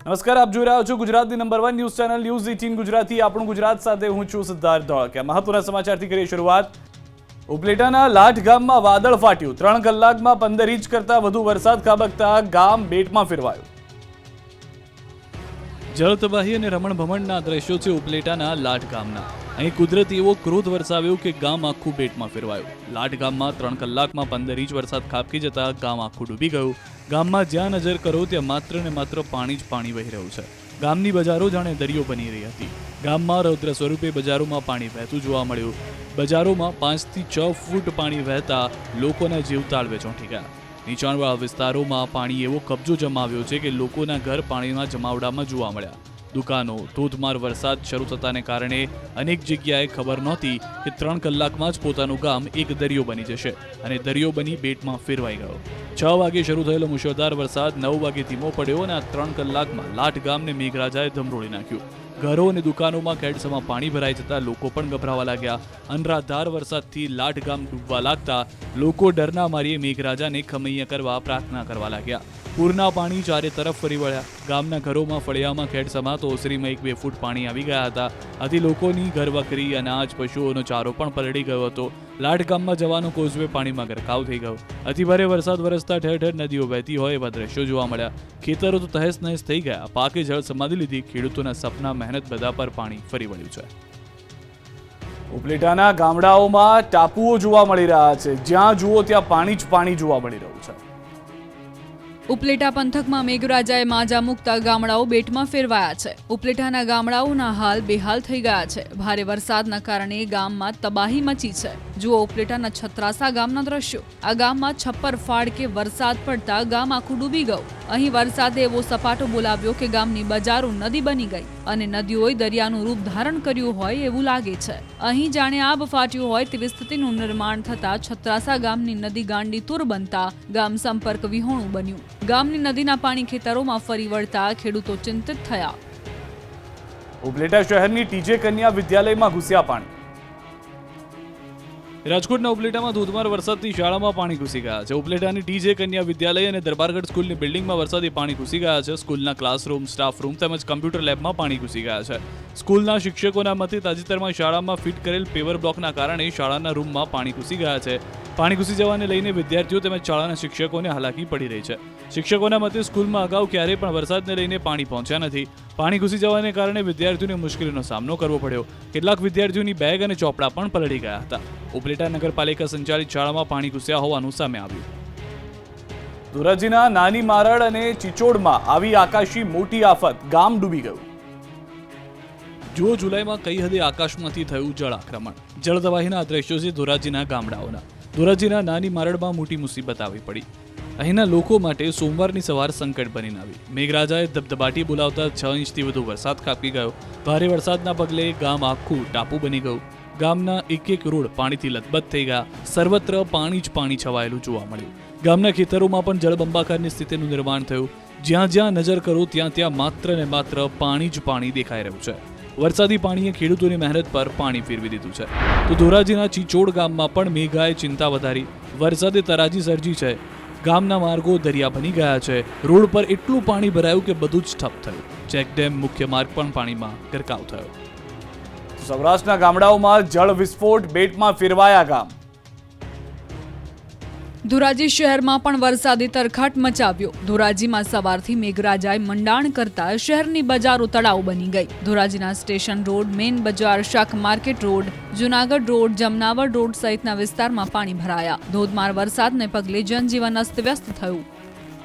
નમસ્કાર, આપ જોઈ રહ્યા છો ગુજરાતની number 1 news channel news 18 Gujarati. આપણું ગુજરાત સાથે હું છું સિદ્ધાર્થ ધોળકિયા. મહત્વના સમાચારથી કરીએ શરૂઆત. ઉપલેટાના લાઠ ગામમાં વાદળ ફાટ્યું. 3 કલાકમાં 15 ઇંચ કરતા વધુ વરસાદ ખાબકતા ગામ બેટમાં ફેરવાયું. જળતબાહી અને રમણભમણના દ્રશ્યો છે ઉપલેટાના લાઠ ગામના. અહીં કુદરતી એવો ક્રોધ વરસાવ્યો કે ગામ આખું બેટમાં ફેરવાયું. લાઠ ગામમાં 3 કલાકમાં 15 ઇંચ વરસાદ ખાબકી જતા ગામ આખું ડૂબી ગયું. ગામમાં જ્યાં નજર કરો ત્યાં માત્ર ને માત્ર પાણી જ પાણી વહી રહ્યું છે. ગામની બજારો જાણે દરિયો બની રહી હતી. ગામમાં રૌદ્ર સ્વરૂપે બજારોમાં પાણી વહેતું જોવા મળ્યું. બજારોમાં 5 થી 6 ફૂટ પાણી વહેતા લોકોના જીવ તાળવે ચોંટી ગયા. નીચાણવાળા વિસ્તારોમાં પાણી એવો કબજો જમાવ્યો છે કે લોકોના ઘર પાણીના જમાવડામાં જોવા મળ્યા. દુકાનો, ધોધમાર વરસાદ શરૂ થતાને કારણે અનેક જગ્યાએ ખબર નહોતી કે 3 કલાકમાં જ પોતાનું ગામ એક દરિયો બની જશે અને દરિયો બની બેટમાં ફેરવાઈ ગયો. 6 વાગે શરૂ થયેલો મુશળધાર વરસાદ 9 વાગે ધીમો પડ્યો અને આ 3 કલાકમાં લાઠ ગામને મેઘરાજાએ ધમરોળી નાખ્યું. ઘરો અને દુકાનોમાં કેડસમાં પાણી ભરાઈ જતા લોકો પણ ગભરાવા લાગ્યા. અનરાધાર વરસાદથી લાઠ ગામ ડૂબવા લાગતા લોકો ડરના મારીએ મેઘરાજાને ખમૈયા કરવા પ્રાર્થના કરવા લાગ્યા. પૂરના પાણી ચારે તરફ ફરી વળ્યા. ગામના ઘરોમાં ફળિયામાં ખેડસમાં તો ઓસરીમાં 1-2 ફૂટ પાણી આવી ગયા હતા. આથી લોકોની ઘરવખરી, અનાજ, પશુઓનો ચારો પણ પલળી ગયો હતો. લાઠ ગામમાં જવાનો કોઝવે પાણીમાં ગરકાવ થઈ ગયો. અતિભારે વરસાદ વરસતા ઠેર ઠેર નદીઓ વહેતી હોય એવા દ્રશ્યો જોવા મળ્યા. ખેતરો તો તહેસ નહેસ થઈ ગયા. પાકે જળ સમાધી લીધી. ખેડૂતોના સપના, મહેનત બધા પર પાણી ફરી વળ્યું છે. ઉપલેટાના ગામડાઓમાં ટાપુઓ જોવા મળી રહ્યા છે. જ્યાં જુઓ ત્યાં પાણી જ પાણી જોવા મળી રહ્યું છે. ઉપલેટા પંથકમાં મેઘરાજાએ માજા મૂકતા ગામડાઓ બેટમાં ફેરવાયા છે. ઉપલેટાના ગામડાઓના હાલ બેહાલ થઈ ગયા છે. ભારે વરસાદના કારણે ગામમાં તબાહી મચી છે. જુઓ ઉપલેટાના છત્રાસા ગામના દ્રશ્યો. આ ગામમાં છપ્પર ફાડકે વરસાદ પડતા ગામ આખું ડૂબી ગયું. અહીં વરસાદે એવો સપાટો બોલાવ્યો કે ગામની બજારો નદી બની ગઈ અને નદીઓએ દરિયાનું રૂપ ધારણ કર્યું હોય એવું લાગે છે. અહીં જાણે આબ ફાટ્યું હોય તેવી સ્થિતિનું નિર્માણ થતા છત્રાસા ગામની નદી ગાંડી તૂર બનતા ગામ સંપર્ક વિહોણું બન્યું. ગામની નદીના પાણી ખેતરોમાં ફરી વળતા ખેડૂતો ચિંતિત થયા. ઉપલેટા શહેરની ટીજે કન્યા વિદ્યાલયમાં ઘૂસ્યા પાણી. રાજકોટના ઉપલેટામાં ધોધમાર વરસાદથી શાળામાં પાણી ઘૂસી ગયા છે. ઉપલેટાની ટીજે કન્યા વિદ્યાલય અને દરબારગઢ સ્કૂલની બિલ્ડિંગમાં વરસાદી પાણી ઘૂસી ગયા છે. સ્કૂલના ક્લાસરૂમ, સ્ટાફ રૂમ તેમજ કમ્પ્યુટર લેબમાં પાણી ઘૂસી ગયા છે. સ્કૂલના શિક્ષકોના મતે તાજેતરમાં શાળામાં ફિટ કરેલ પેવર બ્લોકના કારણે શાળાના રૂમમાં પાણી ઘૂસી ગયા છે. પાણી ઘૂસી જવાને લઈને વિદ્યાર્થીઓ તેમજ શાળાના શિક્ષકોને હાલાકી પડી રહી છે. શિક્ષકોના મતે સ્કૂલમાં અગાઉ ક્યારેય પણ વરસાદને લઈને પાણી પહોંચ્યા નથી. પાણી ઘૂસી જવાને કારણે વિદ્યાર્થીઓને મુશ્કેલીનો સામનો કરવો પડ્યો. કેટલાક વિદ્યાર્થીઓની બેગ અને ચોપડા પણ પલળી ગયા હતા. ઉપલેટા નગરપાલિકા સંચાલિત શાળામાં પાણી ઘૂસ્યા હોવાનું સામે આવ્યું. ધોરાજીના નાની મારડ અને ચિચોડમાં આવી આકાશી મોટી આફત. ગામ ડૂબી ગયું. જુઓ જુલાઈમાં કઈ હદે આકાશમાંથી થયું જળ આક્રમણ. જળતબાહીના દ્રશ્યો છે ધોરાજીના ગામડાઓના. ધોરાજીના નાની મારડમાં મોટી મુસીબત આવી પડી. અહીંના લોકો માટે સોમવારની સવાર સંકટ બનીને આવી. મેઘરાજાએ ધબધબાટી બોલાવતા 6 ઇંચથી વધુ વરસાદ ખાબકી ગયો. ભારે વરસાદના પગલે ગામ આખું ટાપુ બની ગયું. ગામના એક રોડ પાણીથી લથબથ થઈ ગયા. સર્વત્ર પાણી જ પાણી છવાયેલું જોવા મળ્યું. ગામના ખેતરોમાં પણ જળબંબાકારની સ્થિતિનું નિર્માણ થયું. જ્યાં જ્યાં નજર કરો ત્યાં ત્યાં માત્ર ને માત્ર પાણી જ પાણી દેખાઈ રહ્યું છે. વરસાદી પાણીએ ખેડૂતોની મહેનત પર પાણી ફેરવી દીધું છે. તો ધોરાજીના ચિચોડ ગામમાં પણ મેઘાએ ચિંતા વધારી. વરસાદે તરાજી સર્જી છે. ગામના માર્ગો દરિયા બની ગયા છે. રોડ પર એટલું પાણી ભરાયું કે બધું જ ઠપ થયું. ચેકડેમ, મુખ્ય માર્ગ પણ પાણીમાં ગરકાવ થયો. સૌરાષ્ટ્રના ગામડાઓમાં જળ વિસ્ફોટ. બેટમાં ફેરવાયા ગામ. ધોરાજી શહેરમાં પણ વરસાદી તરખાટ મચાવ્યો. ધોરાજીમાં સવારથી મેઘરાજાએ મંડાણ કરતા શહેરની બજારો તળાવ બની ગઈ. ધોરાજીના સ્ટેશન રોડ, મેઇન બજાર, શાક market road, Junagadh road, Jamnavar road સહિતના વિસ્તારમાં પાણી ભરાયા. ધોધમાર વરસાદને પગલે જનજીવન અસ્તવ્યસ્ત થયું.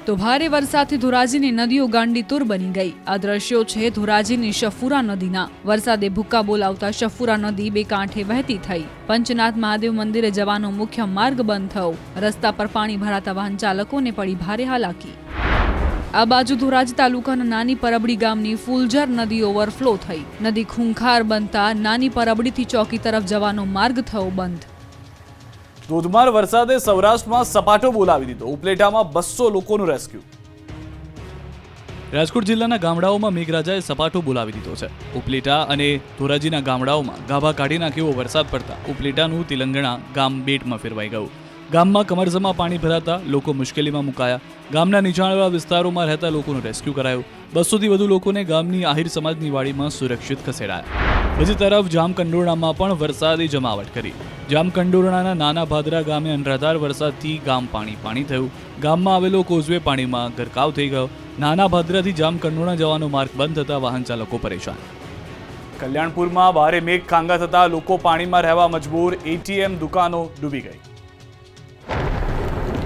તો ભારે વરસાદથી ધોરાજીની નદીઓ ગાંડીતુર બની ગઈ. આ દ્રશ્યો છે ધોરાજીની શફુરા નદીના. વરસાદે ભૂક્કા બોલાવતા શફુરા નદી બે કાંઠે વહેતી થઈ. પંચનાથ મહાદેવ મંદિરે જવાનો મુખ્ય માર્ગ બંધ થયો. રસ્તા પર પાણી ભરાતા વાહન ચાલકોને પડી ભારે હાલાકી. આ બાજુ ધોરાજી તાલુકાના નાની પરબડી ગામની ફૂલઝર નદી ઓવરફ્લો થઈ. નદી ખૂંખાર બનતા નાની પરબડીથી ચોકી તરફ જવાનો માર્ગ થયો બંધ. ધોધમાર વરસાદે સૌરાષ્ટ્રમાં સપાટો બોલાવી દીધો. ઉપલેટામાં 200 લોકોનું રેસ્ક્યુ. રાજકોટ જિલ્લાના ગામડાઓમાં મેઘરાજાએ સપાટો બોલાવી દીધો છે. ઉપલેટા અને ધોરાજીના ગામડાઓમાં ગાભા કાઢી નાખેવો વરસાદ પડતા ઉપલેટાનું તિલંગણા ગામ બેટમાં ફેરવાઈ ગયું. ગામમાં કમરસમાં પાણી ભરાતા લોકો મુશ્કેલીમાં મુકાયા. ગામના નીચાણવાળા વિસ્તારોમાં રહેતા લોકોનું રેસ્ક્યુ કરાયું. 200થી વધુ લોકોને ગામની આહિર સમાજની વાડીમાં સુરક્ષિત ખસેડાયા. બીજી તરફ જામકંડોરણામાં પણ વરસાદી જમાવટ કરી. જામકંડોરણાના નાના ભાદરા ગામે અનરાધાર વરસાદથી ગામ પાણી થયું. ગામમાં આવેલો કોઝવે પાણીમાં ગરકાવ થઈ ગયો. નાના ભાદરાથી જામકંડોરણા જવાનો માર્ગ બંધ થતા વાહન ચાલકો પરેશાન. કલ્યાણપુરમાં ભારે મેઘ ખાંગા થતા લોકો પાણીમાં રહેવા મજબૂર. એટીએમ દુકાનો ડૂબી ગઈ.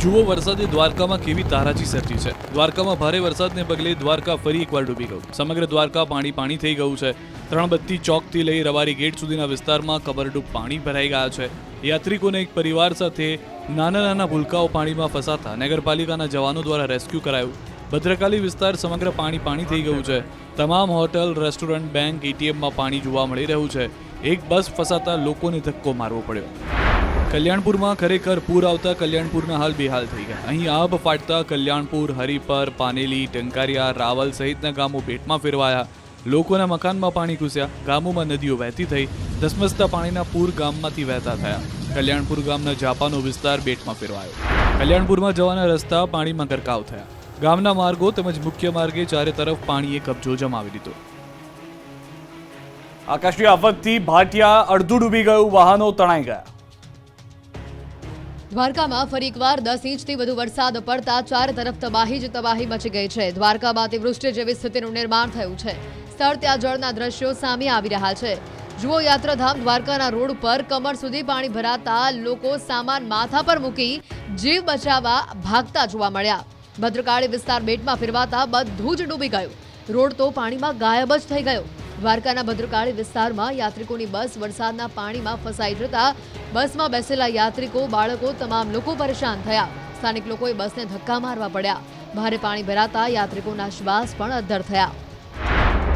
જુઓ વરસાદે દ્વારકામાં કેવી તારાજી સર્જી છે. દ્વારકામાં ભારે વરસાદને પગલે દ્વારકા ફરી એકવાર ડૂબી ગયું. સમગ્ર દ્વારકા પાણી થઈ ગયું છે. ત્રણબત્તી ચોકથી લઈ રવારી ગેટ સુધીના વિસ્તારમાં કમરડૂબ પાણી ભરાઈ ગયા છે. યાત્રિકોને એક પરિવાર સાથે નાના ભૂલકાઓ પાણીમાં ફસાતા નગરપાલિકાના જવાનો દ્વારા રેસ્ક્યુ કરાયું. ભદ્રકાલી વિસ્તાર સમગ્ર પાણી થઈ ગયું છે. તમામ હોટલ, રેસ્ટોરન્ટ, બેંક, એટીએમમાં પાણી જોવા મળી રહ્યું છે. એક બસ ફસાતા લોકોને ધક્કો મારવો પડ્યો. કલ્યાણપુરમાં ખરેખર પૂર આવતા કલ્યાણપુરના હાલ બેહાલ થઈ ગયા. અહીં આબ ફાટતા કલ્યાણપુર, હરિપર, પાનેલી, ટંકારિયા, રાવલ સહિતના ગામો પેટમાં ફેરવાયા. લોકોના મકાનમાં પાણી ઘૂસ્યા. ગામોમાં નદીઓ વહેતી થઈ. ધસમસતા પાણીના પૂર ગામમાંથી વહેતા થયા. કલ્યાણપુર ગામના જાપાનો વિસ્તાર બેટમાં ફેરવાયો. કલ્યાણપુરમાં જવાના રસ્તા પાણીમાં ગરકાવ થયા. ગામના માર્ગો તેમજ મુખ્ય માર્ગે ચારે તરફ પાણીએ કબજો જમાવી દીધો. આકાશી આફતથી ભાટિયા અડધું ડૂબી ગયું. વાહનો તણાઈ ગયા. દ્વારકામાં ફરી એકવાર 10 ઇંચથી વધુ વરસાદ પડતા ચારે તરફ તબાહી જ તબાહી મચી ગઈ છે. દ્વારકામાં અતિવૃષ્ટિ જેવી સ્થિતિનું નિર્માણ થયું છે. સ્થળ ત્યાં જળના દ્રશ્યો સામે આવી રહ્યા છે. જુઓ, યાત્રાધામ દ્વારકાના રોડ પર કમર સુધી પાણી ભરાતા લોકો સામાન માથા પર મૂકી જીવ બચાવવા ભાગતા જોવા મળ્યા. ભદ્રકાળી વિસ્તાર બેટમાં ફેરવાતા બધું જ ડૂબી ગયું. રોડ તો પાણીમાં ગાયબ જ થઈ ગયો. દ્વારકાના ભદ્રકાળી વિસ્તારમાં યાત્રિકોની બસ વરસાદના પાણીમાં ફસાઈ જતા બસમાં બેસેલા યાત્રિકો, બાળકો તમામ લોકો પરેશાન થયા. સ્થાનિક લોકોએ બસને ધક્કા મારવા પડ્યા. ભારે પાણી ભરાતા યાત્રિકોના શ્વાસ પણ અદ્ધર થયા.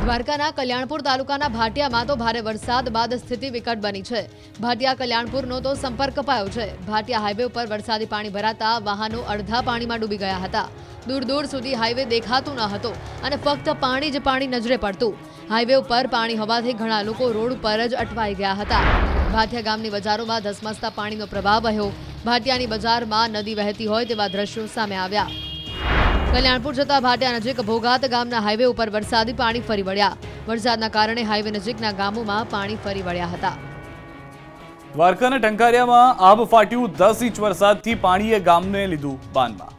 દ્વારકાના કલ્યાણપુર તાલુકાના ભાટિયામાં તો ભારે વરસાદ બાદ સ્થિતિ વિકટ બની છે. ભાટિયા કલ્યાણપુરનો તો સંપર્ક કપાયો છે. ભાટિયા હાઈવે ઉપર વરસાદી પાણી ભરાતા વાહનો અડધા પાણીમાં ડૂબી ગયા હતા. દૂર સુધી હાઈવે દેખાતું ન હતો અને ફક્ત પાણી જ પાણી નજરે પડતું. હાઈવે ઉપર પાણી હોવાથી ઘણા લોકો રોડ ઉપર જ અટવાઈ ગયા હતા. ભાટિયા ગામની બજારોમાં ધસમસતા પાણીનો પ્રવાહ વહ્યો. ભાટિયાની બજારમાં નદી વહેતી હોય તેવા દ્રશ્યો સામે આવ્યા. કલ્યાણપુર જતા ભાટિયા નજીક ભોગાત ગામના હાઈવે ઉપર વરસાદી પાણી ફરી વળ્યા. વરસાદના કારણે હાઈવે નજીકના ગામોમાં પાણી ફરી વળ્યા હતા. દ્વારકાના ટંકારિયામાં આબ ફાટ્યું. 10 ઇંચ વરસાદથી પાણીએ ગામને લીધું બાનમાં.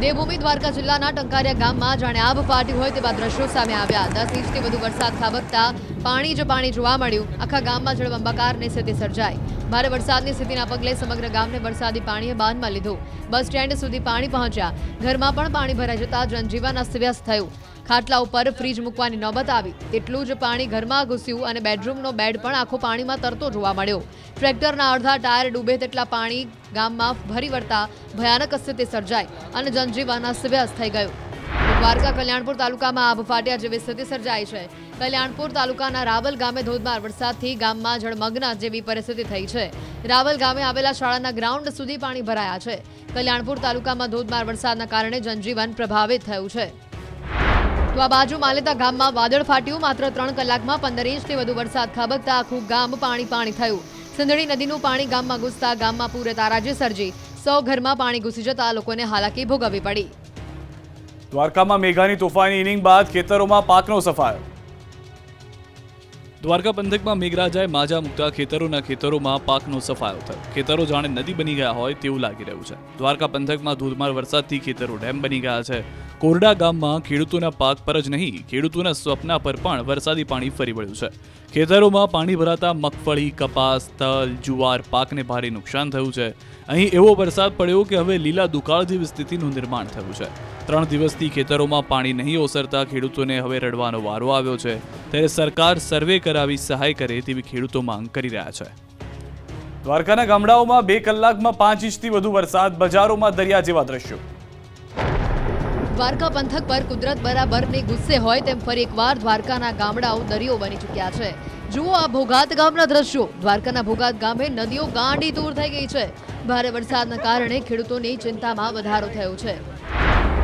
દેવભૂમિ દ્વારકા જિલ્લાના ટંકારિયા ગામમાં જાણે આબ ફાટ્યું હોય તેવા દ્રશ્યો સામે આવ્યા. 10 ઇંચથી વધુ વરસાદ ખાબકતા પાણી જ પાણી જોવા મળ્યું. આખા ગામમાં જળબંબાકારની સ્થિતિ સર્જાઈ. ભારે વરસાદની સ્થિતિના પગલે સમગ્ર ગામને વરસાદી પાણીએ બાંધમાં લીધું. બસ સ્ટેન્ડ સુધી પાણી પહોંચ્યા. ઘરમાં પણ પાણી ભરાઈ જતા જનજીવન અસ્તવ્યસ્ત થયું. ખાટલા ઉપર ફ્રીજ મૂકવાની નોબત આવી. તેટલું જ પાણી ઘરમાં ઘૂસ્યું અને બેડરૂમનો બેડ પણ આખો પાણીમાં તરતો જોવા મળ્યો. ટ્રેક્ટરના અડધા ટાયર ડૂબે તેટલા પાણી ગામમાં ભરી વળતા ભયાનક સ્થિતિ સર્જાઈ અને જનજીવન અસ્તવ્યસ્ત થઈ ગયું. દ્વારકા કલ્યાણપુર તાલુકામાં આબ ફાટ્યા જેવી સ્થિતિ સર્જાઈ છે. કલ્યાણપુર તાલુકાના રાવલ ગામે ધોધમાર વરસાદથી ગામમાં જળમગ્ન જેવી પરિસ્થિતિ થઈ છે. રાવલ ગામે આવેલા શાળાના ગ્રાઉન્ડ સુધી પાણી ભરાયા છે. કલ્યાણપુર તાલુકામાં ધોધમાર વરસાદના કારણે જનજીવન પ્રભાવિત થયું છે. તો આ બાજુ માલેતા ગામમાં વાદળ ફાટ્યું. માત્ર 3 કલાકમાં 15 ઇંચથી વધુ વરસાદ ખાબકતા આખું ગામ પાણી થયું. સિંધણી નદીનું પાણી ગામમાં ઘૂસતા ગામમાં પૂરે તારાજી સર્જી. 100 ઘરમાં પાણી ઘૂસી જતા લોકોને હાલાકી ભોગવવી પડી. દ્વારકામાં મેઘાની તોફાની ઇનિંગ બાદ ખેતરોમાં પાકનો સફાયો. દ્વારકા પંથકમાં મેઘરાજાએ માજા મૂકતા ખેતરોમાં પાકનો સફાયો થયો. ખેતરો જાણે નદી બની ગયા હોય તેવું લાગી રહ્યું છે. દ્વારકા પંથકમાં ધોધમાર વરસાદથી ખેતરો ડેમ બની ગયા છે. કોરડા ગામમાં ખેડૂતોના પાક પર જ નહીં, ખેડૂતોના સ્વપ્ના પર પણ વરસાદી પાણી ફરી વળ્યું છે. ખેતરોમાં પાણી ભરાતા મગફળી, કપાસ, તલ, જુવાર પાકને ભારે નુકસાન થયું છે. અહીં એવો વરસાદ પડ્યો કે હવે લીલા દુકાળ જેવી સ્થિતિનું નિર્માણ થયું છે. 3 દિવસથી ખેતરોમાં પાણી નહીં ઓસરતા ખેડૂતોને હવે રડવાનો વારો આવ્યો છે. ત્યારે સરકાર સર્વે કરાવી સહાય કરે તેવી ખેડૂતો માંગ કરી રહ્યા છે. દ્વારકાના ગામડાઓમાં 2 કલાકમાં 5 ઇંચથી વધુ વરસાદ. બજારોમાં દરિયા જેવા દ્રશ્યો. દ્વારકા પંથક પર કુદરત બરાબરની ગુસ્સે હોય તેમ ફરી એકવાર દ્વારકાના ગામડાઓ દરિયો બની ચૂક્યા છે. જુઓ આ ભોગાત ગામના દ્રશ્યો. દ્વારકાના ભોગાત ગામે નદીઓ ગાંડી તૂર થઈ ગઈ છે. ભારે વરસાદના કારણે ખેડૂતોની ચિંતામાં વધારો થયો છે.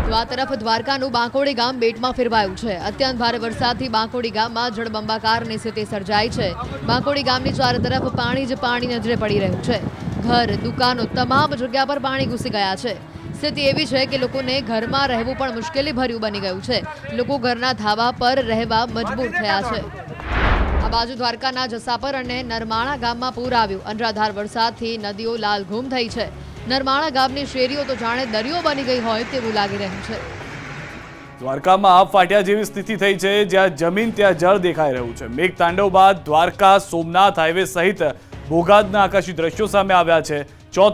તો આ તરફ દ્વારકાનું બાંકોડી ગામ બેટમાં ફેરવાયું છે. અત્યંત ભારે વરસાદથી બાંકોડી ગામમાં જળબંબાકારની સ્થિતિ સર્જાઈ છે. બાંકોડી ગામની ચારે તરફ પાણી જ પાણી નજરે પડી રહ્યું છે. ઘર, દુકાનો તમામ જગ્યા પર પાણી ઘૂસી ગયા છે. સ્થિતિ એવી છે કે લોકોને ઘરમાં રહેવું પણ મુશ્કેલી ભર્યું બની ગયું છે. લોકો ઘરના ધાબા પર રહેવા મજબૂર થયા છે. આ બાજુ દ્વારકાના જસાપર અને નરમાણા ગામમાં પૂર આવ્યું. અનરાધાર વરસાદથી નદીઓ લાલઘૂમ થઈ છે. નરમાણા ગામની શેરીઓ તો જાણે દરિયો બની ગઈ હોય તેવું લાગી રહ્યું છે. દ્વારકામાં આબ ફાટ્યા જેવી સ્થિતિ થઈ છે, જ્યાં જમીન ત્યાં જળ દેખાઈ રહ્યું છે. મેઘતાંડવ બાદ દ્વારકા સોમનાથ હાઈવે સહિત ભોગાદના આકાશી દ્રશ્યો સામે આવ્યા છે.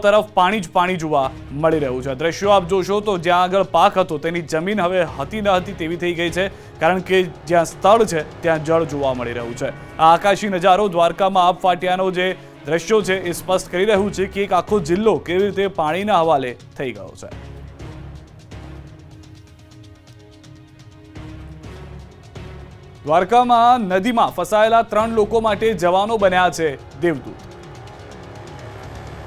તરફ પાણી જ પાણી જોવા મળી રહ્યું છે. દ્રશ્યો આપ જોશો તો જ્યાં આગળ પાક હતો તેની જમીન હવે હતી ન હતી તેવી થઈ ગઈ છે, કારણ કે જ્યાં સ્થળ છે ત્યાં જળ જોવા મળી રહ્યું છે. આ આકાશી નજારો દ્વારકામાં આબ ફાટ્યાનો જે દ્રશ્યો છે એ સ્પષ્ટ કરી રહ્યું છે કે એક આખો જિલ્લો કેવી રીતે પાણીના હવાલે થઈ ગયો છે. દ્વારકામાં નદીમાં ફસાયેલા 3 લોકો માટે જવાનો બન્યા છે દેવદૂત.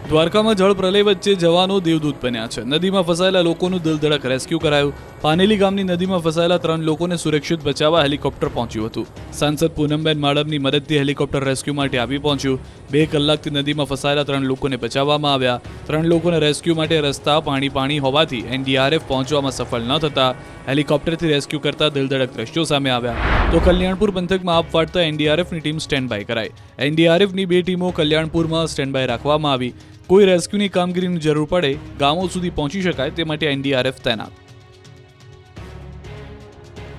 દ્વારકામાં જળ પ્રલય વચ્ચે જવાનો દેવદૂત બન્યા છે. નદીમાં ફસાયેલા લોકોનું દિલધડક રેસ્ક્યુ કરાયું. પાનેલી ગામની નદીમાં ફસાયેલા 3 લોકોને સુરક્ષિત બચાવવા હેલિકોપ્ટર પહોંચ્યું હતું. સાંસદ પૂનમબેન માડમની મદદથી હેલિકોપ્ટર રેસ્ક્યુ માટે આવી પહોંચ્યું. 2 કલાકથી નદીમાં ફસાયેલા 3 લોકોને બચાવવામાં આવ્યા. 3 લોકોને રેસ્ક્યુ માટે રસ્તા પાણી હોવાથી એનડીઆરએફ પહોંચવામાં સફળ ન થતા હેલિકોપ્ટરથી રેસ્ક્યુ કરતા દિલધડક દ્રશ્યો સામે આવ્યા. તો કલ્યાણપુર પંથકમાં આબ ફાટતા એનડીઆરએફની ટીમ સ્ટેન્ડ બાય કરાઈ. એનડીઆરએફની 2 ટીમો કલ્યાણપુરમાં સ્ટેન્ડ બાય રાખવામાં આવી. કોઈ રેસ્ક્યુની કામગીરીની જરૂર પડે, ગામો સુધી પહોંચી શકાય તે માટે એનડીઆરએફ તૈનાત.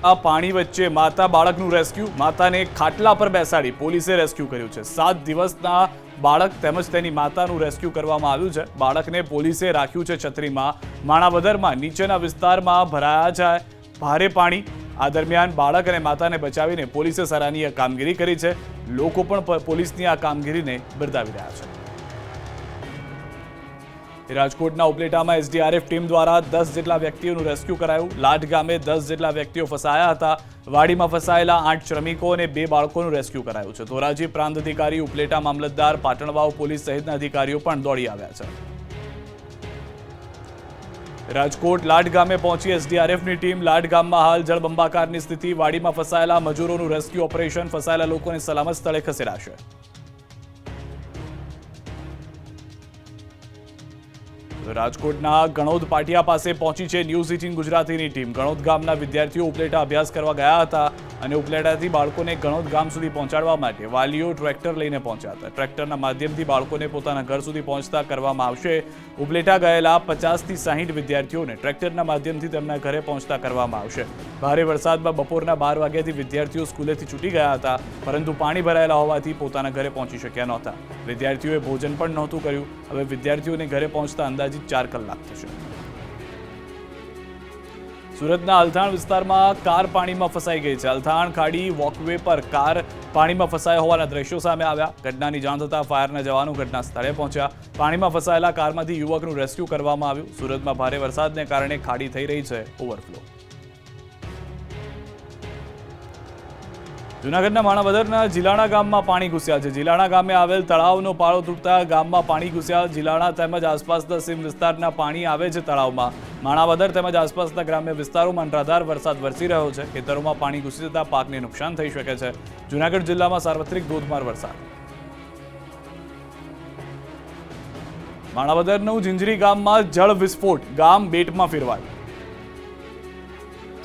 આ પાણી વચ્ચે માતા બાળકનું રેસ્ક્યુ. માતાને ખાટલા પર બેસાડી પોલીસે રેસ્ક્યુ કર્યું છે. 7 દિવસના બાળક તેમજ તેની માતાનું રેસ્ક્યુ કરવામાં આવ્યું છે. બાળકને પોલીસે રાખ્યું છે છત્રીમાં. માણાવદરમાં નીચેના વિસ્તારમાં ભરાયા છે ભારે પાણી. આ દરમિયાન બાળક અને માતાને બચાવીને પોલીસે સરાહનીય કામગીરી કરી છે. લોકો પણ પોલીસની આ કામગીરીને બિરદાવી રહ્યા છે. રાજકોટના ઉપલેટામાં એસડીઆરએફ ટીમ દ્વારા 10 જેટલા વ્યક્તિઓનું રેસ્ક્યુ કરાયું. લાઠ ગામે 10 જેટલા વ્યક્તિઓ ફસાયા હતા. વાડીમાં ફસાયેલા 8 શ્રમિકો અને 2 બાળકોનું રેસ્ક્યુ કરાયું છે. ધોરાજી પ્રાંત અધિકારી, ઉપલેટા મામલતદાર, પાટણવાવ પોલીસ સહિતના અધિકારીઓ પણ દોડી આવ્યા છે. રાજકોટ લાઠ ગામે પહોંચી એસડીઆરએફની ટીમ. લાઠ ગામમાં હાલ જળબંબાકારની સ્થિતિ. વાડીમાં ફસાયેલા મજૂરોનું રેસ્ક્યુ ઓપરેશન. ફસાયેલા લોકોને સલામત સ્થળે ખસેડાશે. રાજકોટના ગણોદ પાટિયા પાસે પહોંચી છે ન્યૂઝ 18 ગુજરાતીની ટીમ. ગણોદ ગામના વિદ્યાર્થીઓ ઉપલેટા અભ્યાસ કરવા ગયા હતા અને ઉપલેટાથી બાળકોને ગણોદ ગામ સુધી પહોંચાડવા માટે વાલીઓ ટ્રેક્ટર લઈને પહોંચ્યા હતા. ટ્રેક્ટરના માધ્યમથી બાળકોને પોતાના ઘર સુધી પહોંચતા કરવામાં આવશે. ઉપલેટા ગયેલા 50 થી 60 વિદ્યાર્થીઓને ટ્રેક્ટરના માધ્યમથી તેમના ઘરે પહોંચતા કરવામાં આવશે. ભારે વરસાદમાં બપોરના 12 વાગ્યાથી વિદ્યાર્થીઓ સ્કૂલેથી છૂટી ગયા હતા, પરંતુ પાણી ભરાયેલા હોવાથી પોતાના ઘરે પહોંચી શક્યા નહોતા. વિદ્યાર્થીઓએ ભોજન પણ નહોતું કર્યું. હવે વિદ્યાર્થીઓને ઘરે પહોંચતા અંદાજિત 4 કલાક થશે. સુરતના અલથાણ વિસ્તારમાં કાર પાણીમાં ફસાઈ ગઈ છે. અલથાણ ખાડી વોકવે પર કાર પાણીમાં ફસાયા હોવાના દ્રશ્યો સામે આવ્યા. ઘટનાની જાણ થતાં ફાયરના જવાનો ઘટના સ્થળે પહોંચ્યા. પાણીમાં ફસાયેલા કારમાંથી યુવકનું રેસ્ક્યુ કરવામાં આવ્યું. સુરતમાં ભારે વરસાદને કારણે ખાડી થઈ રહી છે ઓવરફ્લો. જૂનાગઢના માણાવદરના જીલાણા ગામમાં પાણી ઘૂસ્યા છે. જીલાણા ગામે આવેલ તળાવનો પાળો તૂટતા ગામમાં પાણી ઘૂસ્યા. જીલાણા તેમજ આસપાસના સીમ વિસ્તારના પાણી આવે છે તળાવમાં. માણાવદર તેમજ આસપાસના ગ્રામ્ય વિસ્તારોમાં અનરાધાર વરસાદ વરસી રહ્યો છે. ખેતરોમાં પાણી ઘૂસી જતા પાકને નુકસાન થઈ શકે છે. જૂનાગઢ જિલ્લામાં સાર્વત્રિક ધોધમાર વરસાદ. માણાવદરનું જિંજરી ગામમાં જળ વિસ્ફોટ. ગામ બેટમાં ફેરવાયું.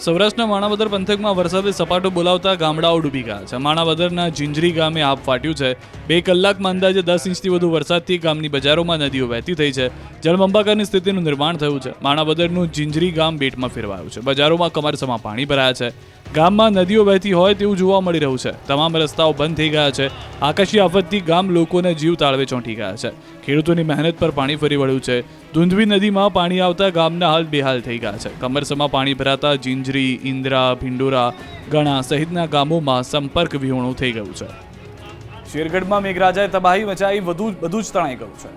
સૌરાષ્ટ્રના માણાવદર પંથકમાં વરસાદે સપાટો બોલાવતા ગામડાઓ ડૂબી ગયા છે. માણાવદરના જિંજરી ગામે આબ ફાટ્યું છે. 2 કલાકમાં અંદાજે 10 ઇંચથી વધુ વરસાદથી ગામની બજારોમાં નદીઓ વહેતી થઈ છે. જળબંબાકારની સ્થિતિનું નિર્માણ થયું છે. માણાવદરનું જિંજરી ગામ બેટમાં ફેરવાયું છે. બજારોમાં કમરસમાં પાણી ભરાયા છે. ગામમાં નદીઓ વહેતી હોય તેવું જોવા મળી રહ્યું છે. તમામ રસ્તાઓ બંધ થઈ ગયા છે. આકાશી આફતથી ગામ લોકોને જીવ તાળવે ચોંટી ગયા છે. ખેડૂતોની મહેનત પર પાણી ફરી વળ્યું છે. ધુંધવી નદીમાં પાણી આવતા ગામના હાલ બેહાલ થઈ ગયા છે. કમરસમાં પાણી ભરાતા જિંજરી, ઇન્દ્રા, ભિંડોરા, ગણા સહિતના ગામોમાં સંપર્ક વિહોણું થઈ ગયું છે. શેરગઢમાં મેઘરાજાએ તબાહી મચાવી. બધું જ તણાઈ ગયું છે.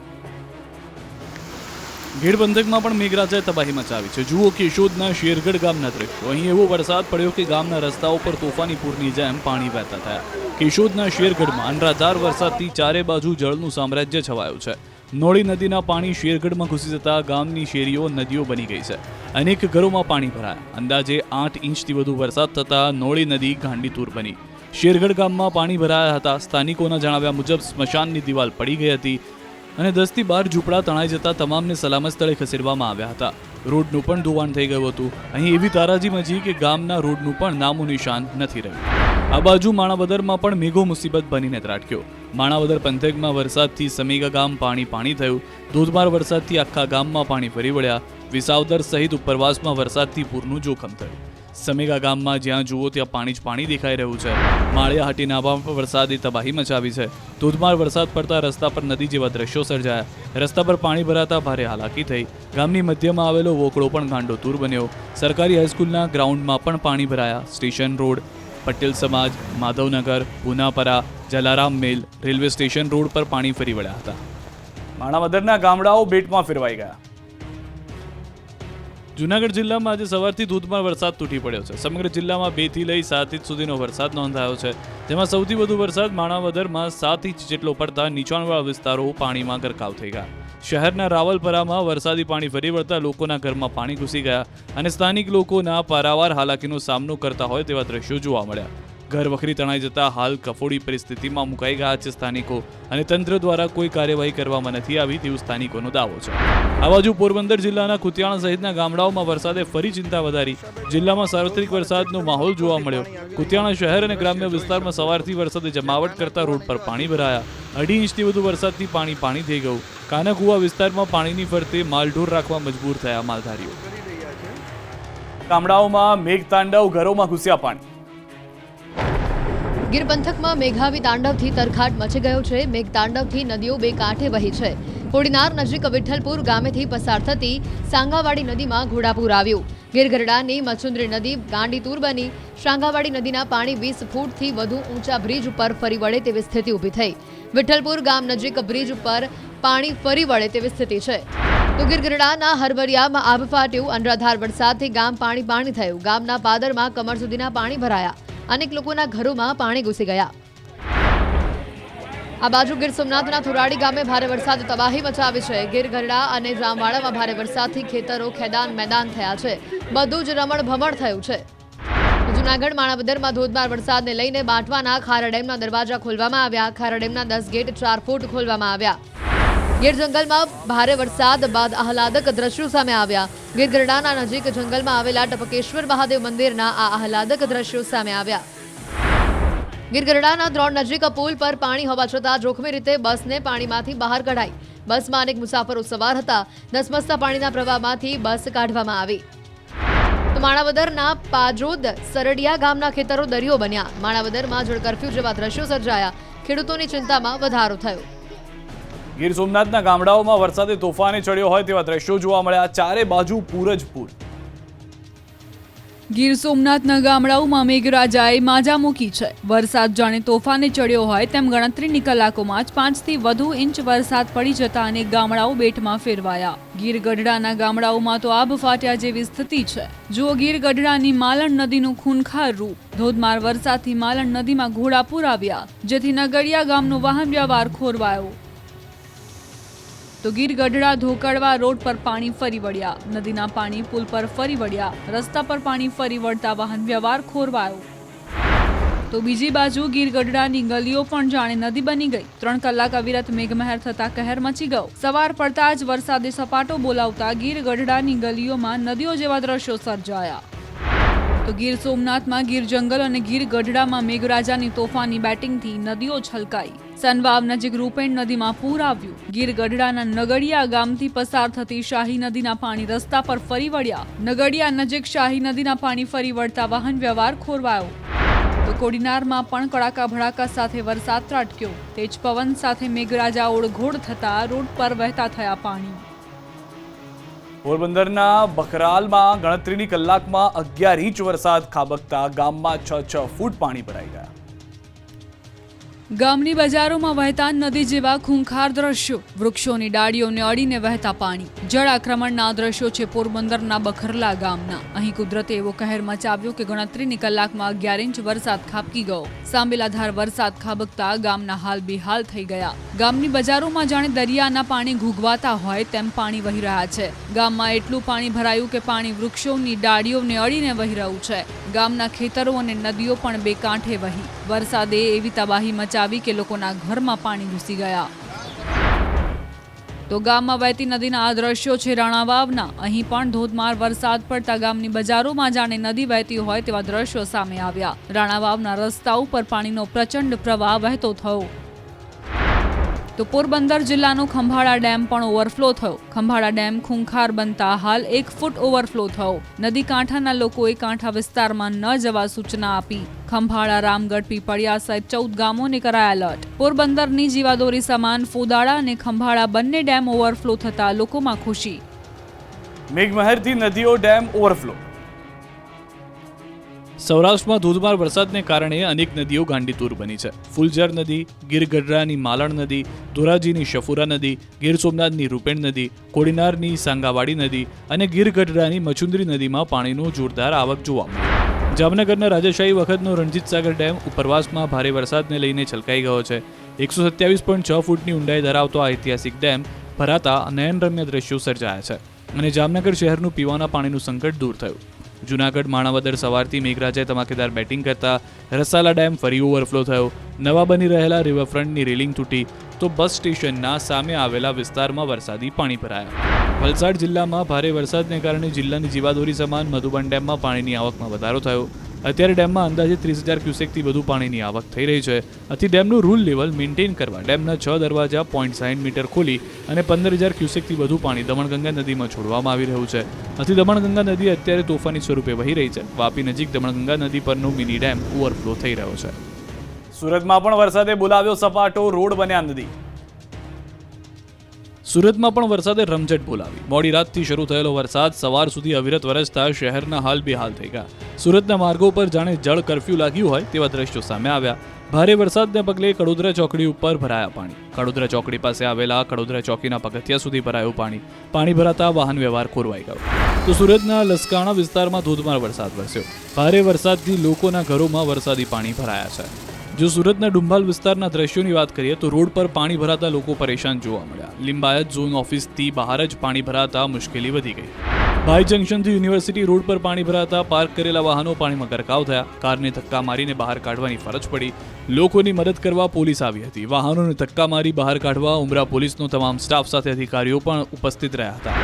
ગીર પંથકમાં પણ મેઘરાજાએ તબાહી મચાવી છે. જુઓ કેશોદના શેરગઢ ગામના દ્રશ્યો. અહીં એવો વરસાદ પડ્યો કે ગામના રસ્તાઓ પર તોફાની પૂરની જેમ પાણી વહેતા થયા. કેશોદના શેરગઢમાં અનરાધાર વરસાદથી ચારે બાજુ જળનું સામ્રાજ્ય છવાયું છે. નોળી નદીના પાણી શેરગઢમાં ઘૂસી જતા ગામની શેરીઓ નદીઓ બની ગઈ છે. અનેક ઘરોમાં પાણી ભરાયા. અંદાજે 8 ઇંચથી વધુ વરસાદ થતાં નોળી નદી ગાંડીતુર બની. શેરગઢ ગામમાં પાણી ભરાયા હતા. સ્થાનિકોના જણાવ્યા મુજબ સ્મશાનની દિવાલ પડી ગઈ હતી. અને 10 થી 12 ઝૂંપડા તણાઈ જતા તમામને સલામત સ્થળે ખસેડવામાં આવ્યા હતા. રોડનું પણ ધોવાણ થઈ ગયું હતું. અહીં એવી તારાજી મચી કે ગામના રોડનું પણ નામું નિશાન નથી રહ્યું. આ બાજુ માણાવદરમાં પણ મેઘો મુસીબત બનીને ત્રાટક્યો. માણાવદર પંથકમાં વરસાદથી સમેગા ગામ પાણી થયું. ધોધમાર વરસાદથી આખા ગામમાં પાણી ફરી વળ્યા. વિસાવદર સહિત ઉપરવાસમાં વરસાદથી પૂરનું જોખમ થયું. સમેગા ગામમાં જ્યાં જુઓ ત્યાં પાણી જ પાણી દેખાઈ રહ્યું છે. માળિયાહાટી નાભામાં પણ વરસાદે તબાહી મચાવી છે. ધોધમાર વરસાદ પડતા રસ્તા પર નદી જેવા દ્રશ્યો સર્જાયા. રસ્તા પર પાણી ભરાતા ભારે હાલાકી થઈ. ગામની મધ્યમાં આવેલો વોકળો પણ ગાંડોતૂર બન્યો. સરકારી હાઈસ્કૂલના ગ્રાઉન્ડમાં પણ પાણી ભરાયા. સ્ટેશન રોડ, પટેલ સમાજ, માધવનગર, પુનાપરા, જલારામ મેલ, રેલવે સ્ટેશન રોડ પર પાણી ફરી વળ્યા હતા. માણાવદરના ગામડાઓ બેટમાં ફેરવાઈ ગયા. જૂનાગઢ જિલ્લામાં આજે સવારથી ધોધમાર વરસાદ તૂટી પડ્યો છે. સમગ્ર જિલ્લામાં 2 થી લઈ 7 ઇંચ સુધીનો વરસાદ નોંધાયો છે. જેમાં સૌથી વધુ વરસાદ માણાવદરમાં 7 ઇંચ જેટલો પડતા નીચાણવાળા વિસ્તારો પાણીમાં ગરકાવ થઈ ગયા. શહેરના રાવલપરામાં વરસાદી પાણી ફરી વળતા લોકોના ઘરમાં પાણી ઘૂસી ગયા અને સ્થાનિક લોકોના પારાવાર હાલાકીનો સામનો કરતા હોય તેવા દ્રશ્યો જોવા મળ્યા. ઘર વખરી તણાઈ જતા હાલ કફોડી પરિસ્થિતિમાં મુકાઈ ગયા છે સ્થાનિકો અને તંત્ર દ્વારા કોઈ કાર્યવાહી કરવામાં નથી આવી તેવું સ્થાનિકોનો દાવો છે. આ બાજુ પોરબંદર જિલ્લાના કુતિયાણા સહિતના ગામડાઓમાં વરસાદે ફરી ચિંતા વધારી. જિલ્લામાં સાર્વત્રિક વરસાદનો માહોલ જોવા મળ્યો. કુતિયાણા શહેર અને ગ્રામ્ય વિસ્તારમાં સવારથી વરસાદે જમાવટ કરતા રોડ પર પાણી ભરાયા. 2.5 ઇંચથી વધુ વરસાદથી પાણી થઈ ગયું. કાનાકુવા વિસ્તારમાં પાણીની ફરતે માલઢોર રાખવા મજબૂર થયા માલધારીઓ. ગામડાઓમાં મેઘતાંડવ, ઘરોમાં ઘૂસ્યા પાણી. ગીર પંથકમાં મેઘાવી તાંડવથી તરખાટ મચી ગયો છે. મેઘતાંડવથી નદીઓ બે કાંઠે વહી છે. કોડીનાર નજીક વિઠ્ઠલપુર ગામેથી પસાર થતી સાંગાવાડી નદીમાં ઘોડાપૂર આવ્યું. ગીરગઢડાની મચુંદરી નદી ગાંડીતુર બની. સાંગાવાડી નદીના પાણી 20 ફૂટથી વધુ ઊંચા બ્રિજ ઉપર ફરી વળે તેવી સ્થિતિ ઊભી થઈ. વિઠ્ઠલપુર ગામ નજીક બ્રિજ ઉપર પાણી ફરી વળે તેવી સ્થિતિ છે. તો ગીરગઢડાના હરબરિયામાં આબ ફાટ્યું. અનરાધાર વરસાદથી ગામ પાણી થયું. ગામના પાદરમાં કમર સુધીના પાણી ભરાયા. અનેક લોકોના ઘરોમાં પાણી ઘૂસી ગયા. આ બાજુ ગીર સોમનાથના થોરાડી ગામે ભારે વરસાદ તબાહી મચાવી છે. ગીરગઢડા અને જામવાડામાં ભારે વરસાદથી ખેતરો ખેદાન મેદાન થયા છે. બધું જ રમણ-ભમણ થયું છે. જૂનાગઢ માણાવદરમાં ધોધમાર વરસાદને લઈને બાંટવાના ખારા ડેમના દરવાજા ખોલવામાં આવ્યા. ખારા ડેમના 10 ગેટ 4 ફૂટ ખોલવામાં આવ્યા. ગીર જંગલમાં ભારે વરસાદ બાદ આહલાદક દ્રશ્યો સામે આવ્યા. ગીરગઢડાના નજીક જંગલમાં આવેલા ટપકેશ્વર મહાદેવ મંદિરના આ આહલાદક દ્રશ્યો સામે આવ્યા. ગીરગઢડાના દ્રોણ નજીક પુલ પર પાણી હોવા છતાં જોખમી રીતે બસને પાણીમાંથી બહાર કઢાઈ. બસમાં અનેક મુસાફરો સવાર હતા. ધસમસતા પાણીના પ્રવાહમાંથી બસ કાઢવામાં આવી. તો માણાવદરના પાજોદ સરડિયા ગામના ખેતરો દરિયો બન્યા. માણાવદરમાં જળ કર્ફ્યુ જેવા દ્રશ્યો સર્જાયા. ખેડૂતોની ચિંતામાં વધારો થયો. ગીર સોમનાથના ગામડાઓમાં વરસાદે તોફાને ચડ્યો હોય તેવા દ્રશ્યો જોવા મળ્યા. ચારે બાજુ પૂર જ પૂર. ગીર સોમનાથના ગામડાઓમાં મેઘરાજાએ માજા મૂકી છે. વરસાદ જાણે તોફાને ચડ્યો હોય તેમ ગણતરીની કલાકોમાં જ 5 થી વધુ ઇંચ વરસાદ પડી જતા અનેક ગામડાઓ બેટમાં ફેરવાયા. ગીર ગઢડાના ગામડાઓમાં તો આબ ફાટ્યા જેવી સ્થિતિ છે. જુઓ ગીર ગઢડાની માલણ નદીનું ખૂનખાર રૂપ. ધોધમાર વરસાદથી માલણ નદીમાં ઘોડાપૂર આવ્યા, જેથી નગડિયા ગામનો વાહન વ્યવહાર ખોરવાયો. તો ગીર ગઢડા ધોકડવા રોડ પર પાણી ફરી વળ્યા. નદીના પાણી પુલ પર ફરી વળ્યા. રસ્તા પર પાણી ફરી વળતા વાહન વ્યવહાર ખોરવાયો. તો બીજી બાજુ ગીર ગઢડાની ગલીઓ પણ જાણે નદી બની ગઈ. 3 કલાક અવિરત મેઘમહેર થતા કહેર મચી ગયો. સવાર પડતા જ વરસાદે સપાટો બોલાવતા ગીર ગઢડાની ગલીઓમાં નદીઓ જેવા દ્રશ્યો સર્જાયા. તો ગીર સોમનાથમાં ગીર જંગલ અને ગીર ગઢડામાં મેઘરાજાની તોફાની બેટિંગથી નદીઓ છલકાઈ. સનવાવ નજીક રૂપેણ નદીમાં પૂર આવ્યું. ગીર ગઢડાના નગડિયા ગામથી પસાર થતી શાહી નદીના પાણી રસ્તા પર ફરી વળ્યા. નગડિયા નજીક શાહી નદીના પાણી ફરી વળતા વાહન વ્યવહાર ખોરવાયો. તો કોડીનારમાં પણ કડાકા ભડાકા સાથે વરસાદ ત્રાટક્યો. તેજ પવન સાથે મેઘરાજા ઓળઘોળ થતા રોડ પર વહેતા થયા પાણી. પોરબંદરના બકરાલમાં ગણતરીની કલાકમાં 11 ઇંચ વરસાદ ખાબકતા ગામમાં 6 ફૂટ પાણી ભરાઈ ગયા. ગામની બજારોમાં વહેતા નદી જેવા ખૂંખાર દ્રશ્યો. વૃક્ષોની ડાળીઓને અડીને વહેતા પાણી. જળ આક્રમણના દ્રશ્યો છે પોરબંદરના બખરલા ગામના. અહીં કુદરતે એવો કહેર મચાવ્યો કે ગણતરીની કલાકમાં 11 ઇંચ વરસાદ ખાબકી ગયો. સાંબેલાધાર વરસાદ ખાબકતા ગામના હાલ બેહાલ થઈ ગયા. ગામની બજારોમાં જાણે દરિયાના પાણી ઘૂઘવાતા હોય તેમ પાણી વહી રહ્યા છે. ગામમાં એટલું પાણી ભરાયું કે પાણી વૃક્ષોની ડાળીઓને અડીને વહી રહ્યું છે. ગામના ખેતરો અને નદીઓ પણ બે કાંઠે વહી. વરસાદે એવી તબાહી મચાવી કે લોકોના ઘરમાં પાણી ઘૂસી ગયા. તો ગામમાં વહેતી નદીના આ દ્રશ્યો છે રાણાવાવના. અહીં પણ ધોધમાર વરસાદ પડતા ગામની બજારોમાં જાણે નદી વહેતી હોય તેવા દ્રશ્યો સામે આવ્યા. રાણાવાવના રસ્તા ઉપર પાણીનો પ્રચંડ પ્રવાહ વહેતો થયો. તો પોરબંદર જિલ્લાનો ખંભાળા ડેમ પણ ઓવરફ્લો થયો. ખંભાળા ડેમ ખૂંખાર બનતા હાલ 1 ફૂટ ઓવરફ્લો થયો. નદી કાંઠાના લોકોએ કાંઠા વિસ્તારમાં ન જવા સૂચના આપી. ખંભાળા, રામગઢ, પીપળિયા સહિત 14 ગામોને કરાયા એલર્ટ. પોરબંદરની જીવાદોરી સમાન ફોદાળા અને ખંભાળા બંને ડેમ ઓવરફ્લો થતા લોકોમાં ખુશી. મેઘમહેરથી નદીઓ ડેમ ઓવરફ્લો. સૌરાષ્ટ્રમાં ધોધમાર વરસાદને કારણે અનેક નદીઓ ગાંડીતુર બની છે. ફુલઝર નદી, ગીર ગઢડાની માલણ નદી, ધોરાજીની શફુરા નદી, ગીર સોમનાથની રૂપેણ નદી, કોડીનારની સાંગાવાડી નદી અને ગીર ગઢડાની મચુંદરી નદીમાં પાણીનો જોરદાર આવક જોવા મળી. જામનગરના રાજાશાહી વખતનો રણજીત સાગર ડેમ ઉપરવાસમાં ભારે વરસાદને લઈને છલકાઈ ગયો છે. 127.6 ફૂટની ઊંડાઈ ધરાવતો આ ઐતિહાસિક ડેમ ભરાતા નયનરમ્ય દ્રશ્યો સર્જાયા છે અને જામનગર શહેરનું પીવાના પાણીનું સંકટ દૂર થયું. જૂનાગઢ માણાવદર સવારથી મેઘરાજાએ ધમાકેદાર બેટિંગ કરતા રસાલા ડેમ ફરી ઓવરફ્લો થયો. નવા બની રહેલા રિવરફ્રન્ટની રેલિંગ તૂટી તો બસ સ્ટેશનના સામે આવેલા વિસ્તારમાં વરસાદી પાણી ભરાયા. વલસાડ જિલ્લામાં ભારે વરસાદને કારણે જિલ્લાની જીવાદોરી સમાન મધુબન ડેમમાં પાણીની આવકમાં વધારો થયો. અત્યારે ડેમમાં અંદાજે 30,000 ક્યુસેકથી વધુ પાણીની આવક થઈ રહી છે. આથી ડેમનું રૂલ લેવલ મેન્ટેન કરવા ડેમના 6 દરવાજા 0.60 મીટર ખોલી અને 15,000 ક્યુસેકથી વધુ પાણી દમણગંગા નદીમાં છોડવામાં આવી રહ્યું છે. આથી દમણગંગા નદી અત્યારે તોફાની સ્વરૂપે વહી રહી છે. વાપી નજીક દમણગંગા નદી પરનો મિની ડેમ ઓવરફ્લો થઈ રહ્યો છે. સુરતમાં પણ વરસાદે બોલાવ્યો સપાટો, રોડ બન્યા નદી. સુરતમાં પણ વરસાદે રમઝટ બોલાવી. મોડી રાતથી શરૂ થયેલો વરસાદ સવાર સુધી અવિરત વરસતા શહેરના હાલ બેહાલ થઈ ગયા. સુરતના માર્ગો પર જાણે જળ કરફ્યુ લાગ્યું હોય તેવા દ્રશ્યો સામે આવ્યા. ભારે વરસાદને પગલે કડોદરા ચોકડી ઉપર ભરાયા પાણી. કડોદરા ચોકડી પાસે આવેલા કડોદરા ચોકીના પગથિયા સુધી ભરાયું પાણી. પાણી ભરાતા વાહન વ્યવહાર ખોરવાઈ ગયો. તો સુરતના લસકાણા વિસ્તારમાં ધોધમાર વરસાદ વરસ્યો. ભારે વરસાદથી લોકોના ઘરોમાં વરસાદી પાણી ભરાયા છે. જો સુરતના ડુંભાલ વિસ્તારના દ્રશ્યોની વાત કરીએ તો રોડ પર પાણી ભરાતા લોકો પરેશાન જોવા મળ્યા. લિંબાયત ઝોન ઓફિસથી બહાર જ પાણી ભરાતા મુશ્કેલી વધી ગઈ. ભાઈ જંકશનથી યુનિવર્સિટી રોડ પર પાણી ભરાતા પાર્ક કરેલા વાહનો પાણીમાં ગરકાવ થયા. કારને ધક્કા મારીને બહાર કાઢવાની ફરજ પડી. લોકોની મદદ કરવા પોલીસ આવી હતી. વાહનોને ધક્કા મારી બહાર કાઢવા ઉમરા પોલીસનો તમામ સ્ટાફ સાથે અધિકારીઓ પણ ઉપસ્થિત રહ્યા હતા.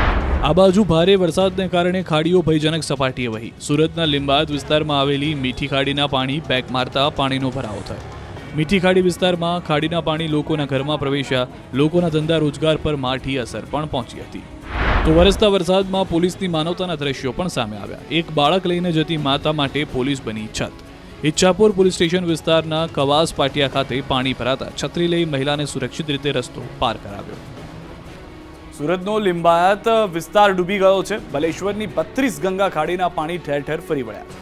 આ બાજુ ભારે વરસાદને કારણે ખાડીઓ ભયજનક સપાટીએ વહી. સુરતના લિંબાયત વિસ્તારમાં આવેલી મીઠી ખાડીના પાણી બેક મારતા પાણીનો ભરાવો થયો. મીઠી ખાડી વિસ્તારમાં ખાડીના પાણી લોકોના ઘરમાં પ્રવેશ્યા. લોકોના ધંધા રોજગાર પર માઠી અસર પણ પહોંચી હતી. તો વરસતા વરસાદમાં પોલીસની માનવતાના દ્રશ્યો પણ સામે આવ્યા. એક બાળક લઈને જતી માતા માટે પોલીસ બની છત. ઈચ્છાપુર પોલીસ સ્ટેશન વિસ્તારના કવાસ પાટિયા ખાતે પાણી ભરાતા છત્રી લઈ મહિલાને સુરક્ષિત રીતે રસ્તો પાર કરાવ્યો. સુરતનો લિંબાયત વિસ્તાર ડૂબી ગયો છે. બલેશ્વરની 32 ગંગા ખાડીના પાણી ઠેર ઠેર ફરી વળ્યા.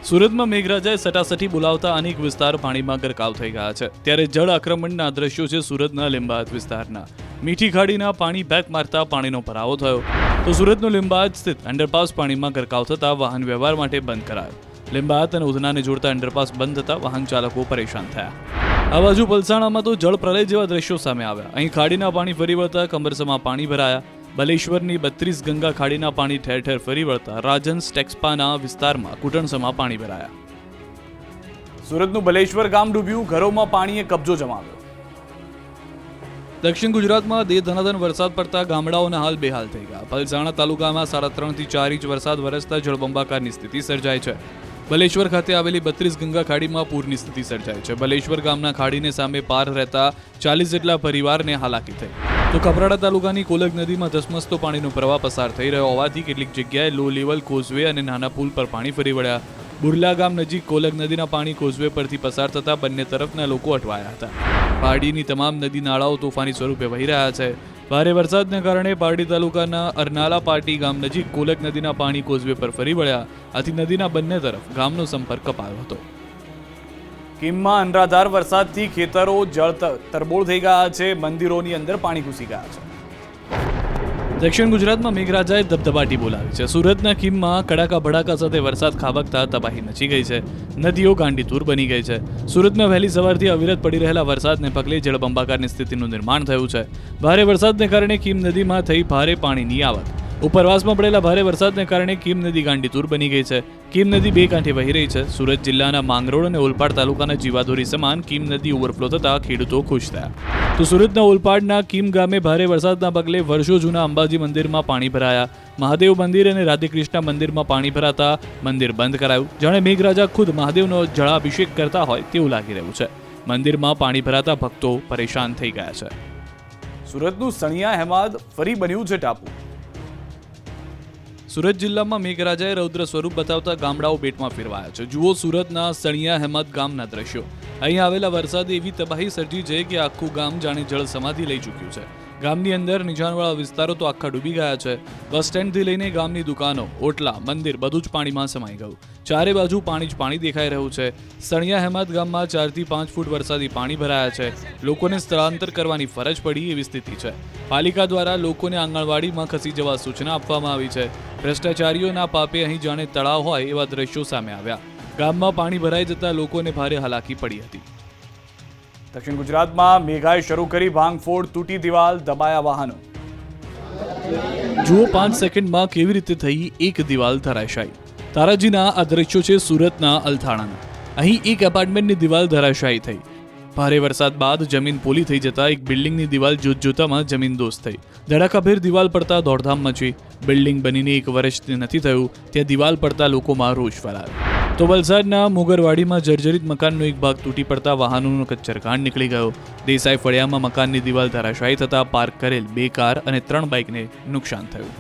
સુરતમાં મેઘરાજાએ સટાસટી બોલાવતા અનેક વિસ્તાર પાણીમાં ગરકાવ થઈ ગયા છે. ત્યારે જળ આક્રમણના દ્રશ્યો છે સુરતના લિંબાયત વિસ્તારના. મીઠી ખાડીના પાણી બેક મારતા પાણીનો ભરાવો થયો. તો સુરતનો લિંબાયત સ્થિત અંડરપાસ પાણીમાં ગરકાવ થતા વાહન વ્યવહાર માટે બંધ કરાયો. લિંબાયત અને ઉધનાને જોડતા અંડરપાસ બંધ થતા વાહન ચાલકો પરેશાન થયા. આ બાજુ પલસાણામાં તો જળ પ્રલય જેવા દ્રશ્યો સામે આવ્યા. અહીં ખાડીના પાણી ફરી વળતા કમરસમાં પાણી ભરાયા. બલેશ્વરની 32 ગંગા ખાડીના પાણી ઠેર ઠેર ફરી વળતા રાજન્સ ટેક્સપાના વિસ્તારમાં કુટણસમાં પાણી ભરાયા. સુરતનું બલેશ્વર ગામ ડૂબ્યું. ઘરોમાં પાણીએ કબજો જમાવ્યો. દક્ષિણ ગુજરાતમાં ધનાધન વરસાદ પડતા ગામડાઓના હાલ બેહાલ થઈ ગયા. પલસાણા તાલુકામાં 3.5 થી 4 ઇંચ વરસાદ વરસતા જળબંબાકારની સ્થિતિ સર્જાઈ છે. બલેશ્વર ખાતે આવેલી 32 ગંગા ખાડીમાં પૂરની સ્થિતિ સર્જાઈ છે. બલેશ્વર ગામના ખાડીને સામે પાર રહેતા 40 જેટલા પરિવારને હાલાકી થઈ. તો કપરાડા તાલુકાની કોલક નદીમાં ધસમસતો પાણીનો પ્રવાહ પસાર થઈ રહ્યો હોવાથી કેટલીક જગ્યાએ લો લેવલ કોઝવે અને નાના પુલ પર પાણી ફરી વળ્યા. બુરલા ગામ નજીક કોલક નદીના પાણી કોઝવે પરથી પસાર થતા બંને તરફના લોકો અટવાયા હતા. પારડીની તમામ નદી નાળાઓ તોફાની સ્વરૂપે વહી રહ્યા છે. ભારે વરસાદને કારણે પારડી તાલુકાના અરનાલા પાટી ગામ નજીક કોલક નદીના પાણી કોઝવે પર ફરી વળ્યા. આથી નદીના બંને તરફ ગામનો સંપર્ક કપાયો હતો. કીમમાં અનરાધાર વરસાદથી ખેતરો જળ તરબોળ થઈ ગયા છે. મંદિરોની અંદર પાણી ઘૂસી ગયા છે. દક્ષિણ ગુજરાતમાં મેઘરાજાએ ધબધબાટી બોલાવી છે. સુરતના કીમમાં કડાકા ભડાકા સાથે વરસાદ ખાબકતા તબાહી મચી ગઈ છે. નદીઓ ગાંડીતુર બની ગઈ છે. સુરતમાં વહેલી સવારથી અવિરત પડી રહેલા વરસાદને પગલે જળબંબાકારની સ્થિતિનું નિર્માણ થયું છે. ભારે વરસાદને કારણે કીમ નદીમાં થઈ ભારે પાણીની આવક. ઉપરવાસમાં પડેલા ભારે વરસાદને કારણે કીમ નદી ગાંડીતુર બની ગઈ છે. કીમ નદી બે કાંઠે વહી રહી છે. સુરત જિલ્લાના માંગરોળ અને ઓલપાડ તાલુકાના જીવાદોરી સમાન કીમ નદી ઓવરફ્લો થતા ખેડૂતો ખુશ થયા. તો સુરતના ઓલપાડના કીમ ગામે ભારે વરસાદના પગલે વર્ષો જૂના અંબાજી મંદિરમાં પાણી ભરાયા. મહાદેવ મંદિર અને રાધેકૃષ્ણ મંદિરમાં પાણી ભરાતા મંદિર બંધ કરાયું. જાણે મેઘરાજા ખુદ મહાદેવનો જળાભિષેક કરતા હોય તેવું લાગી રહ્યું છે. મંદિરમાં પાણી ભરાતા ભક્તો પરેશાન થઈ ગયા છે. સુરતનું સણિયા હેમાદ ફરી બન્યું છે ટાપુ. સુરત જિલ્લામાં મેઘરાજાએ રૌદ્ર સ્વરૂપ બતાવતા ગામડાઓ બેટમાં ફેરવાયા છે. જુઓ સુરતના સણિયા હેમદ ગામના દ્રશ્યો. અહીં આવેલા વરસાદે એવી તબાહી સર્જી છે કે આખું ગામ જાણે જળ સમાધિ લઈ ચૂક્યું છે. ગામની અંદર નીચાણવાળા વિસ્તારો તો આખા ડૂબી ગયા છે. બસ સ્ટેન્ડથી લઈને ગામની દુકાનો, ઓટલા, મંદિર બધું જ પાણીમાં સમાઈ ગયું. ચારે બાજુ પાણી જ પાણી દેખાઈ રહ્યું છે. સણિયા હેમદ ગામમાં 4 થી 5 ફૂટ વરસાદી પાણી ભરાયા છે. લોકોને સ્થળાંતર કરવાની ફરજ પડી એવી સ્થિતિ છે. પાલિકા દ્વારા લોકોને આંગણવાડીમાં ખસી જવા સૂચના આપવામાં આવી છે. ભ્રષ્ટાચારીઓના પાપે અહીં જાણે તળાવ હોય એવા દ્રશ્યો સામે આવ્યા. ગામમાં પાણી ભરાઈ જતા લોકોને ભારે હાલાકી પડી હતી. દક્ષિણ ગુજરાતમાં મેઘાએ શરૂ કરી ભાંગફોડ, તૂટી દિવાલ, દબાયા વાહનો. જુઓ 5 સેકન્ડમાં કેવી રીતે થઈ એક દિવાલ ધરાશાયી. તારાજીના આ દ્રશ્યો છે સુરતના અલથાણાના. અહીં એક એપાર્ટમેન્ટની દિવાલ ધરાશાયી થઈ. ભારે વરસાદ બાદ જમીન પોલી થઈ જતા એક બિલ્ડિંગની દિવાલ જોતજોતામાં જમીનદોસ્ત થઈ. ધડાકાભેર દિવાલ પડતા દોડધામ મચી. બિલ્ડિંગ બનીને 1 વર્ષ નથી થયું ત્યાં દિવાલ પડતા લોકોમાં રોષ ફેલાયો. તો વલસાડના મુગરવાડીમાં જર્જરિત મકાનનો એક ભાગ તૂટી પડતા વાહનોનો કચ્ચરઘાણ નીકળી ગયો. દેસાઈ ફળિયામાં મકાનની દિવાલ ધરાશાયી થતા પાર્ક કરેલ 2 કાર અને 3 બાઇકને નુકસાન થયું.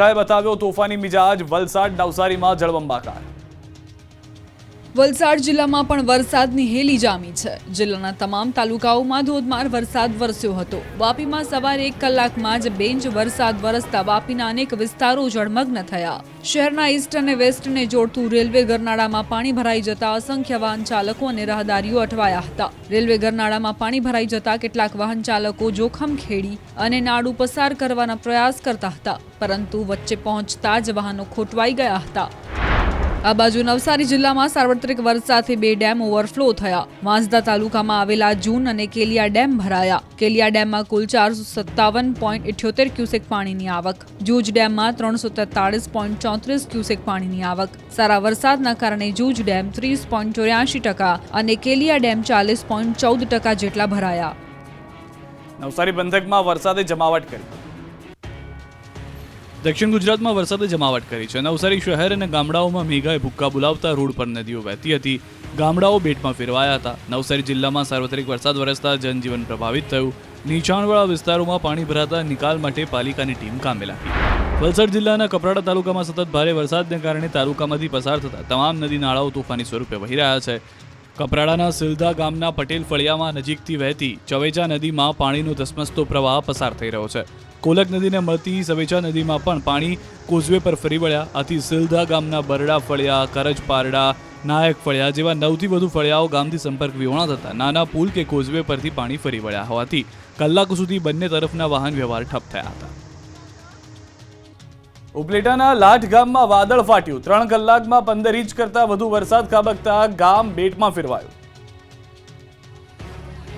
ગાય બતાવ્યો તોફાની મિજાજ, વલસાડ નવસારીમાં જળબંબાકાર. વલસાડ જિલ્લામાં પણ વરસાદની હેલી જામી છે. જિલ્લાના તમામ તાલુકાઓમાં ધોધમાર વરસાદ વરસ્યો હતો. વાપીમાં સવારે 1 કલાકમાં જ 2 ઇંચ વરસાદ વરસતા વાપીના અનેક વિસ્તારો જળમગ્ન થયા. શહેરના ઈસ્ટ અને વેસ્ટને જોડતું રેલવે ગરનાળામાં પાણી ભરાઈ જતા અસંખ્ય વાહન ચાલકો અને રાહદારીઓ અટવાયા હતા. રેલવે ગરનાળામાં પાણી ભરાઈ જતા કેટલાક વાહન ચાલકો જોખમ ખેડી અને નાડું પસાર કરવાના પ્રયાસ કરતા હતા, પરંતુ વચ્ચે પહોંચતા જ વાહનો ખોટવાઈ ગયા હતા. આ બાજુ નવસારી જિલ્લામાં સાર્વત્રિક વરસાદથી 2 ડેમ ઓવરફ્લો થયા. વાંસદા તાલુકામાં આવેલા જૂન અને કેલિયા ડેમ ભરાયા. કેલિયા ડેમમાં કુલ 457.78 ક્યુસેક પાણીની આવક. જૂજ ડેમમાં 343.34 ક્યુસેક પાણીની આવક. સારા વરસાદના કારણે જૂજ ડેમ 30.84% અને કેલિયા ડેમ 40.14% જેટલા ભરાયા. નવસારી બંધકમાં વરસાદે જમાવટ કરી. દક્ષિણ ગુજરાતમાં વરસાદે જમાવટ કરી છે. નવસારી શહેર અને ગામડાઓમાં મેઘાએ ભૂક્કા બોલાવતા રોડ પર નદીઓ વહેતી હતી. ગામડાઓ બેટમાં ફેરવાયા હતા. નવસારી જિલ્લામાં સાર્વત્રિક વરસાદ વરસતા જનજીવન પ્રભાવિત થયું. નીચાણવાળા વિસ્તારોમાં પાણી ભરાતા નિકાલ માટે પાલિકાની ટીમ કામે લાગી. વલસાડ જિલ્લાના કપરાડા તાલુકામાં સતત ભારે વરસાદને કારણે તાલુકામાંથી પસાર થતા તમામ નદી નાળાઓ તોફાની સ્વરૂપે વહી રહ્યા છે. કપરાડાના સિલધા ગામના પટેલ ફળિયામાં નજીકથી વહેતી ચવેચા નદીમાં પાણીનો ધસમસતો પ્રવાહ પસાર થઈ રહ્યો છે. કોલક નદીને મળતી સવેચા નદીમાં પણ પાણી કોઝવે પર ફરી વળ્યા. આથી સિલધા ગામના બરડા ફળિયા, કરજ પારડા, નાયક ફળિયા જેવા 9 થી વધુ ફળિયાઓ ગામથી સંપર્ક વિહોણા થતા નાના પુલ કે કોઝવે પરથી પાણી ફરી વળ્યા હોવાથી કલાકો સુધી બંને તરફના વાહન વ્યવહાર ઠપ થયા હતા. ઉપલેટાના લાઠ ગામમાં વાદળ ફાટ્યું. 3 કલાકમાં 15 ઇંચ કરતા વધુ વરસાદ ખાબકતા ગામ બેટમાં ફેરવાયું.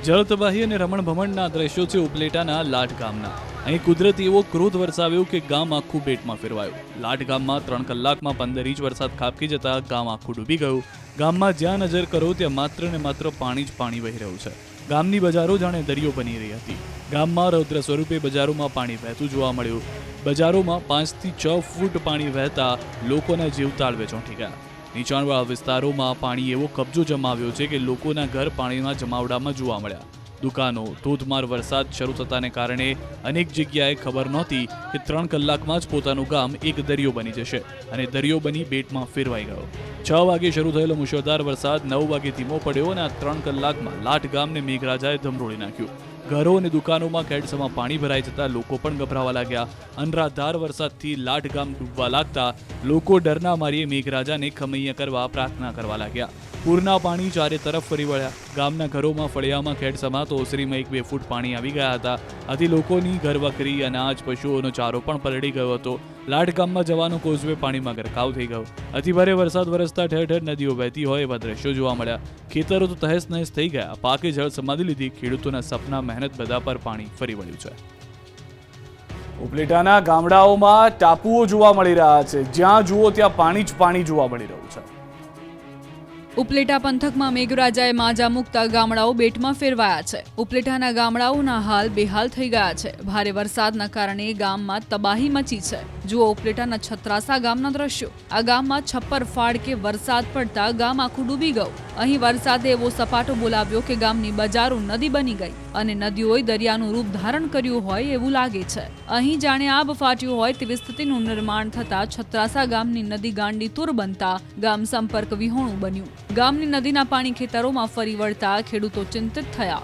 જળ તબાહી અને રમણભમણના દ્રશ્યો છે ઉપલેટાના લાઠ ગામના. અહીં કુદરતી એવો ક્રોધ વરસાવ્યો કે ગામ આખું બેટમાં ફેરવાયું. લાઠ ગામમાં 3 કલાકમાં 15 ઇંચ વરસાદ ખાબકી જતા ગામ આખું ડૂબી ગયું. ગામમાં જ્યાં નજર કરો ત્યાં માત્ર ને માત્ર પાણી જ પાણી વહી રહ્યું છે. ગામની બજારો જાણે દરિયો બની રહી હતી. ગામમાં રૌદ્ર સ્વરૂપે બજારોમાં પાણી વહેતું જોવા મળ્યું. બજારોમાં 5 થી 6 ફૂટ પાણી વહેતા લોકોના જીવ તાળવે ચોંટી ગયા. નીચાણવાળા વિસ્તારોમાં પાણી એવો કબજો જમાવ્યો છે કે લોકોના ઘર પાણીના જમાવડામાં જોવા મળ્યા. દુકાનો, ધોધમાર વરસાદ શરૂ થતાને કારણે અનેક જગ્યાએ ખબર નહોતી કે 3 કલાકમાં જ પોતાનું ગામ એક દરિયો બની જશે અને દરિયો બની બેટમાં ફેરવાઈ ગયો. 6 વાગે શરૂ થયેલો મુશળધાર વરસાદ 9 વાગે ધીમો પડ્યો અને આ 3 કલાકમાં લાઠ ગામને મેઘરાજાએ ધમરોળી નાખ્યું. ઘરો અને દુકાનોમાં ખેડસમાં પાણી ભરાઈ જતા લોકો પણ ગભરાવા લાગ્યા. અનરાધાર વરસાદથી લાઠ ગામ ડૂબવા લાગતા લોકો ડરના મારીએ મેઘરાજાને ખમૈયા કરવા પ્રાર્થના કરવા લાગ્યા. પૂરના પાણી ચારે તરફ ફરી વળ્યા. ગામના ઘરોમાં ફળિયામાં ખેડસમાં તો ઓસરીમાં 1-2 ફૂટ પાણી આવી ગયા હતા. આથી લોકોની ઘરવખરી, અનાજ, પશુઓનો ચારો પણ પલળી ગયો હતો. લાઠ ગામમાં જવાનો કોઝવે પાણીમાં ગરકાવ થઈ ગયો. અતિભારે વરસાદ વરસતા ઠેર ઠેર નદીઓ વહેતી હોય એવા દ્રશ્યો જોવા મળ્યા. ખેતરો તો તહેસ નહેસ થઈ ગયા. પાકે જળ સમાધિ લીધી. ખેડૂતોના સપના, મહેનત બધા પર પાણી ફરી વળ્યું છે. ઉપલેટાના ગામડાઓમાં ટાપુઓ જોવા મળી રહ્યા છે, જ્યાં જુઓ ત્યાં પાણી જ પાણી જોવા મળી રહ્યું છે. ઉપલેટા પંથકમાં મેઘરાજાએ માજા મૂકતા ગામડાઓ બેટમાં ફેરવાયા છે. ઉપલેટાના ગામડાઓના હાલ બેહાલ થઈ ગયા છે. ભારે વરસાદના કારણે ગામમાં તબાહી મચી છે. જુઓ ઉપલેટાના છત્રાસા ગામના દ્રશ્યો. આ ગામમાં છપ્પર ફાડકે વરસાદ પડતા ગામ આખું ડૂબી ગયું. અહીં વરસાદે એવો સપાટો બોલાવ્યો કે ગામની બજારો નદી બની ગઈ અને નદીઓએ દરિયાનું રૂપ ધારણ કર્યું હોય એવું લાગે છે. અહીં જાણે આબ ફાટ્યું હોય તેવી સ્થિતિનું નિર્માણ થતા છત્રાસા ગામની નદી ગાંડીતુર બનતા ગામ સંપર્ક વિહોણું બન્યું. ગામની નદીના પાણી ખેતરોમાં ફરી વળતા ખેડૂતો ચિંતિત થયા.